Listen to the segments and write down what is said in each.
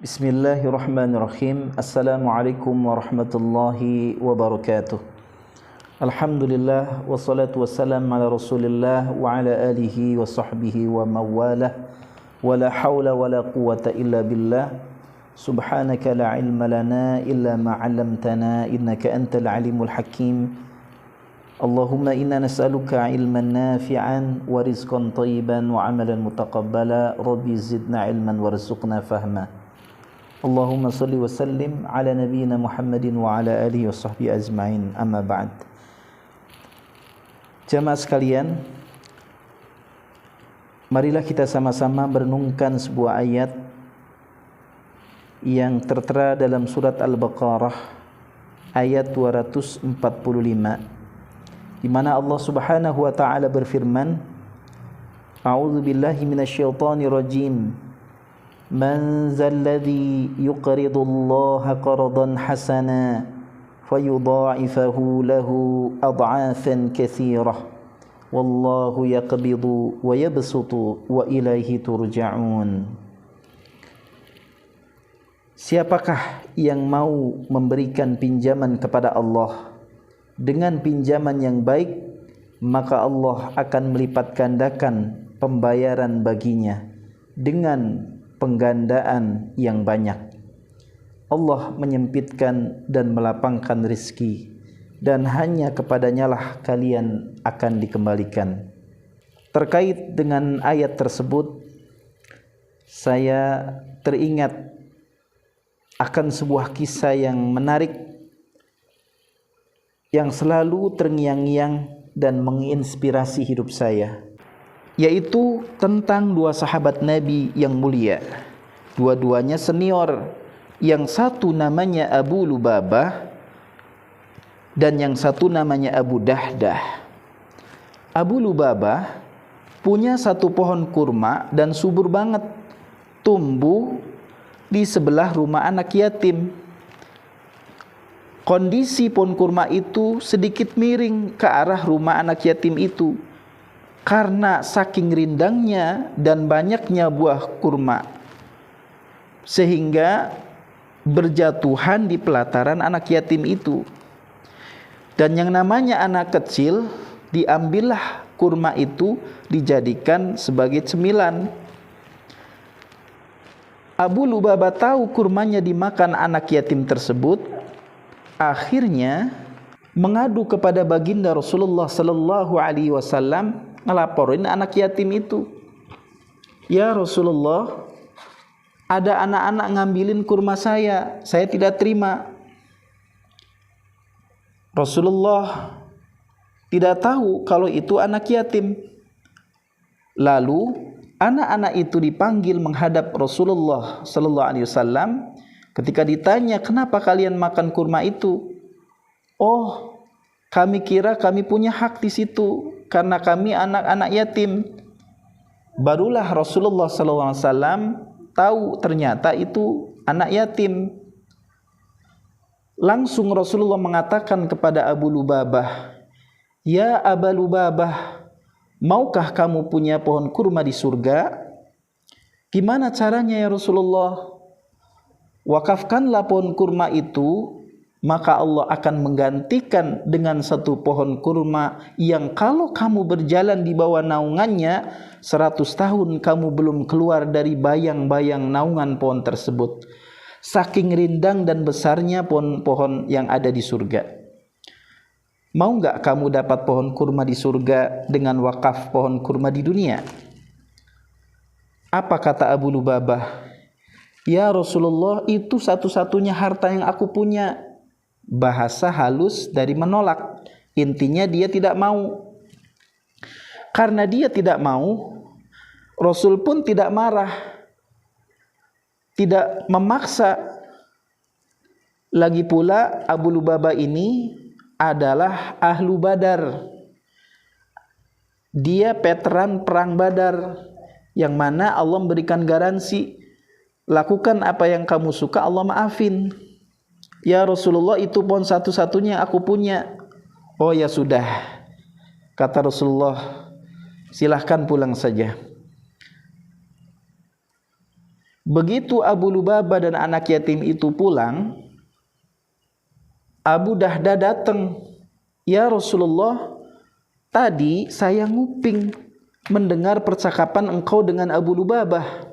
Bismillahirrahmanirrahim. Assalamualaikum warahmatullahi wabarakatuh. Alhamdulillah wassalatu wassalam ala Rasulillah wa ala alihi wa sahbihi wa mawalah. Wa la hawla wa la quwwata illa billah. Subhanaka la ilma lana illa ma 'allamtana innaka antal alimul hakim. Allahumma inna nas'aluka ilman nafi'an wa rizqan thayyiban wa 'amalan mutaqabbala. Rabbi zidna ilman warzuqna fahma. Allahumma salli wa sallim ala nabiyyina Muhammadin wa ala alihi wa sahbihi ajma'in. Amma ba'd. Jamaah sekalian, marilah kita sama-sama merenungkan sebuah ayat yang tertera dalam surat Al-Baqarah ayat 245, di mana Allah Subhanahu wa taala berfirman, A'udzu billahi minasyaitonir rajim. Man zalladhi yuqridu Allah qardan hasana fayudha'ifahu lahu ad'afan katsirah wallahu yaqbidu wa yabsutu wa ilaihi turja'un. Siapakah yang mau memberikan pinjaman kepada Allah dengan pinjaman yang baik, maka Allah akan melipat gandakan pembayaran baginya dengan penggandaan yang banyak. Allah menyempitkan dan melapangkan rizki, dan hanya kepadanya lah kalian akan dikembalikan. Terkait dengan ayat tersebut, saya teringat akan sebuah kisah yang menarik yang selalu terngiang-ngiang dan menginspirasi hidup saya, yaitu tentang dua sahabat Nabi yang mulia. Dua-duanya senior. Yang satu namanya Abu Lubabah dan yang satu namanya Abu Dahdah. Abu Lubabah punya satu pohon kurma dan subur banget, tumbuh di sebelah rumah anak yatim. Kondisi pohon kurma itu sedikit miring ke arah rumah anak yatim itu karena saking rindangnya dan banyaknya buah kurma, sehingga berjatuhan di pelataran anak yatim itu. Dan yang namanya anak kecil, diambillah kurma itu dijadikan sebagai cemilan. Abu Lubabah tahu kurmanya dimakan anak yatim tersebut, akhirnya mengadu kepada baginda Rasulullah sallallahu alaihi wasallam, ngelaporin anak yatim itu. Ya Rasulullah, ada anak-anak ngambilin kurma saya tidak terima. Rasulullah tidak tahu kalau itu anak yatim. Lalu anak-anak itu dipanggil menghadap Rasulullah sallallahu alaihi wasallam. Ketika ditanya, kenapa kalian makan kurma itu? Oh, kami kira kami punya hak di situ karena kami anak-anak yatim. Barulah Rasulullah SAW tahu ternyata itu anak yatim. Langsung Rasulullah mengatakan kepada Abu Lubabah, Ya Aba Lubabah, maukah kamu punya pohon kurma di surga? Gimana caranya ya Rasulullah? Wakafkanlah pohon kurma itu, maka Allah akan menggantikan dengan satu pohon kurma yang kalau kamu berjalan di bawah naungannya 100 tahun kamu belum keluar dari bayang-bayang naungan pohon tersebut. Saking rindang dan besarnya pohon-pohon yang ada di surga. Mau gak kamu dapat pohon kurma di surga dengan wakaf pohon kurma di dunia? Apa kata Abu Lubabah? Ya Rasulullah, itu satu-satunya harta yang aku punya. Bahasa halus dari menolak. Intinya dia tidak mau. Karena dia tidak mau, Rasul pun tidak marah, tidak memaksa. Lagi pula Abu Lubabah ini adalah ahlu Badar. Dia veteran perang Badar, yang mana Allah memberikan garansi, lakukan apa yang kamu suka, Allah maafin. Ya Rasulullah, itu pohon satu-satunya aku punya. Oh ya sudah, kata Rasulullah, silahkan pulang saja. Begitu Abu Lubabah dan anak yatim itu pulang, Abu Dahdah datang, "Ya Rasulullah, tadi saya nguping mendengar percakapan engkau dengan Abu Lubabah.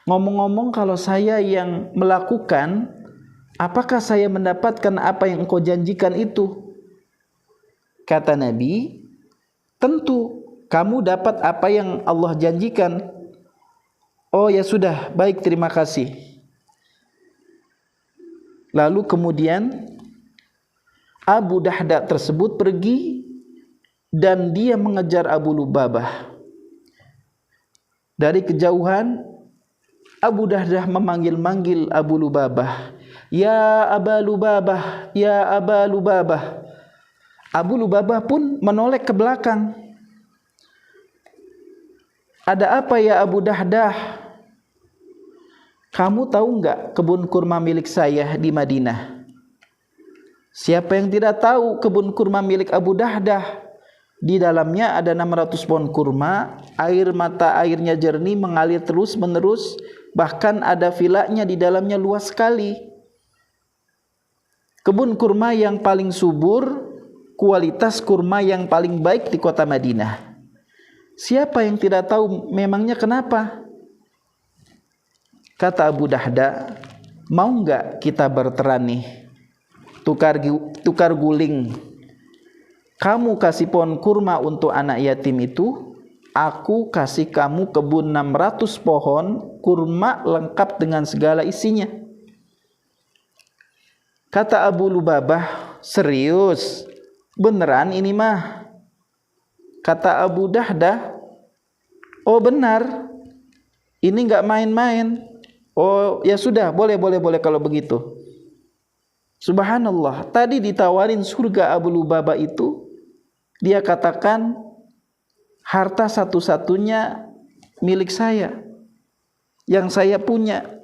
Ngomong-ngomong, kalau saya yang melakukan, apakah saya mendapatkan apa yang engkau janjikan itu?" Kata Nabi, "Tentu kamu dapat apa yang Allah janjikan." "Oh ya sudah, baik, terima kasih." Lalu kemudian Abu Dahdah tersebut pergi dan dia mengejar Abu Lubabah. Dari kejauhan Abu Dahdah memanggil-manggil Abu Lubabah, "Ya Aba Lubabah, ya Aba Lubabah." Abu Lubabah pun menoleh ke belakang. "Ada apa ya Abu Dahdah? Kamu tahu enggak kebun kurma milik saya di Madinah?" Siapa yang tidak tahu kebun kurma milik Abu Dahdah? Di dalamnya ada 600 pohon kurma, mata airnya jernih mengalir terus menerus, bahkan ada vilanya di dalamnya luas sekali. Kebun kurma yang paling subur, kualitas kurma yang paling baik di kota Madinah. Siapa yang tidak tahu, memangnya kenapa? Kata Abu Dahdah, "Mau enggak kita berteran nih? Tukar guling. Kamu kasih pohon kurma untuk anak yatim itu, aku kasih kamu kebun 600 pohon kurma lengkap dengan segala isinya." Kata Abu Lubabah, "Serius? Beneran ini mah?" Kata Abu Dahdah, "Oh benar, ini enggak main-main." "Oh ya sudah, boleh kalau begitu." Subhanallah, tadi ditawarin surga Abu Lubabah itu, dia katakan harta satu-satunya milik saya, yang saya punya.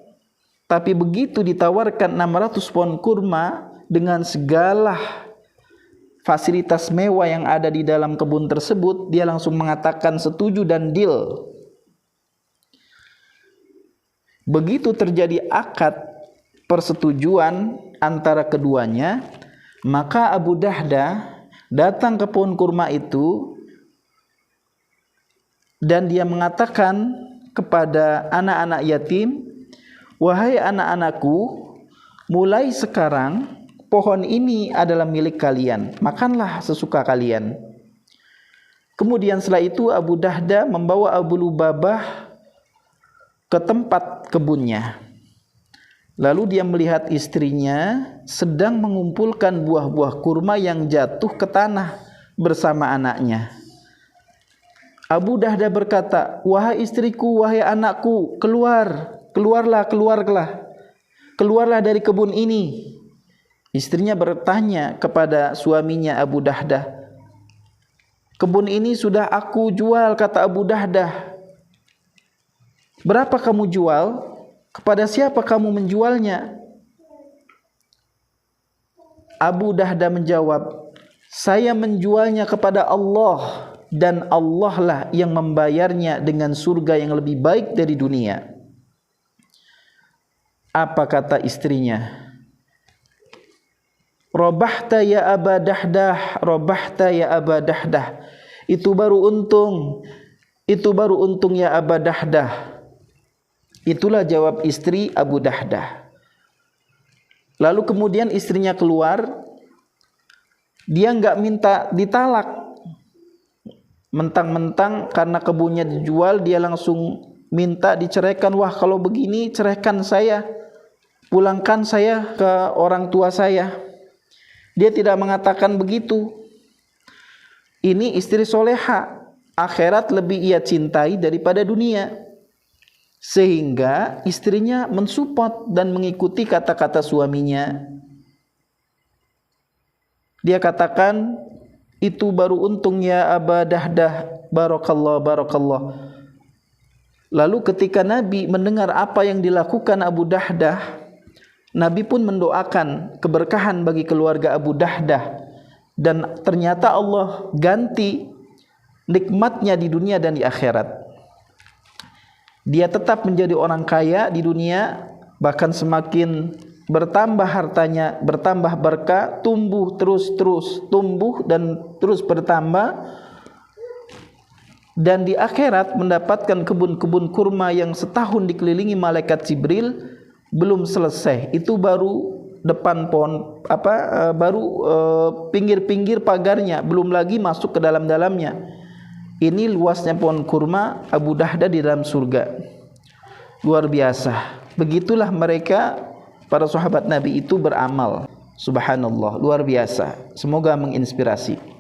Tapi begitu ditawarkan 600 pohon kurma dengan segala fasilitas mewah yang ada di dalam kebun tersebut, dia langsung mengatakan setuju dan deal. Begitu terjadi akad persetujuan antara keduanya, maka Abu Dahdah datang ke pohon kurma itu dan dia mengatakan kepada anak-anak yatim, "Wahai anak-anakku, mulai sekarang pohon ini adalah milik kalian, makanlah sesuka kalian." Kemudian setelah itu Abu Dahdah membawa Abu Lubabah ke tempat kebunnya. Lalu dia melihat istrinya sedang mengumpulkan buah-buah kurma yang jatuh ke tanah bersama anaknya. Abu Dahdah berkata, "Wahai istriku, wahai anakku, keluarlah dari kebun ini." Istrinya bertanya kepada suaminya Abu Dahdah, "Kebun ini sudah aku jual," kata Abu Dahdah. "Berapa kamu jual? Kepada siapa kamu menjualnya?" Abu Dahdah menjawab, "Saya menjualnya kepada Allah, dan Allah lah yang membayarnya dengan surga yang lebih baik dari dunia." Apa kata istrinya? "Robahta ya Aba Dahdah, robahta ya Aba Dahdah." Itu baru untung ya Aba Dahdah. Itulah jawab istri Abu Dahdah. Lalu kemudian istrinya keluar, dia enggak minta ditalak. Mentang-mentang karena kebunnya dijual, dia langsung minta diceraikan. "Wah, kalau begini ceraikan saya, pulangkan saya ke orang tua saya." Dia tidak mengatakan begitu. Ini istri soleha, akhirat lebih ia cintai daripada dunia. Sehingga istrinya mensupport dan mengikuti kata-kata suaminya. Dia katakan, "Itu baru untung ya Aba Dahdah, barakallah." Lalu ketika Nabi mendengar apa yang dilakukan Abu Dahdah, Nabi pun mendoakan keberkahan bagi keluarga Abu Dahdah, dan ternyata Allah ganti nikmatnya di dunia dan di akhirat. Dia tetap menjadi orang kaya di dunia, bahkan semakin bertambah hartanya, bertambah berkah, tumbuh terus tumbuh dan terus bertambah, dan di akhirat mendapatkan kebun-kebun kurma yang setahun dikelilingi malaikat Jibril belum selesai. Itu baru depan pohon baru pinggir-pinggir pagarnya, belum lagi masuk ke dalam-dalamnya. Ini luasnya pohon kurma Abu Dahdah di dalam surga. Luar biasa. Begitulah mereka para sahabat Nabi itu beramal. Subhanallah, luar biasa. Semoga menginspirasi.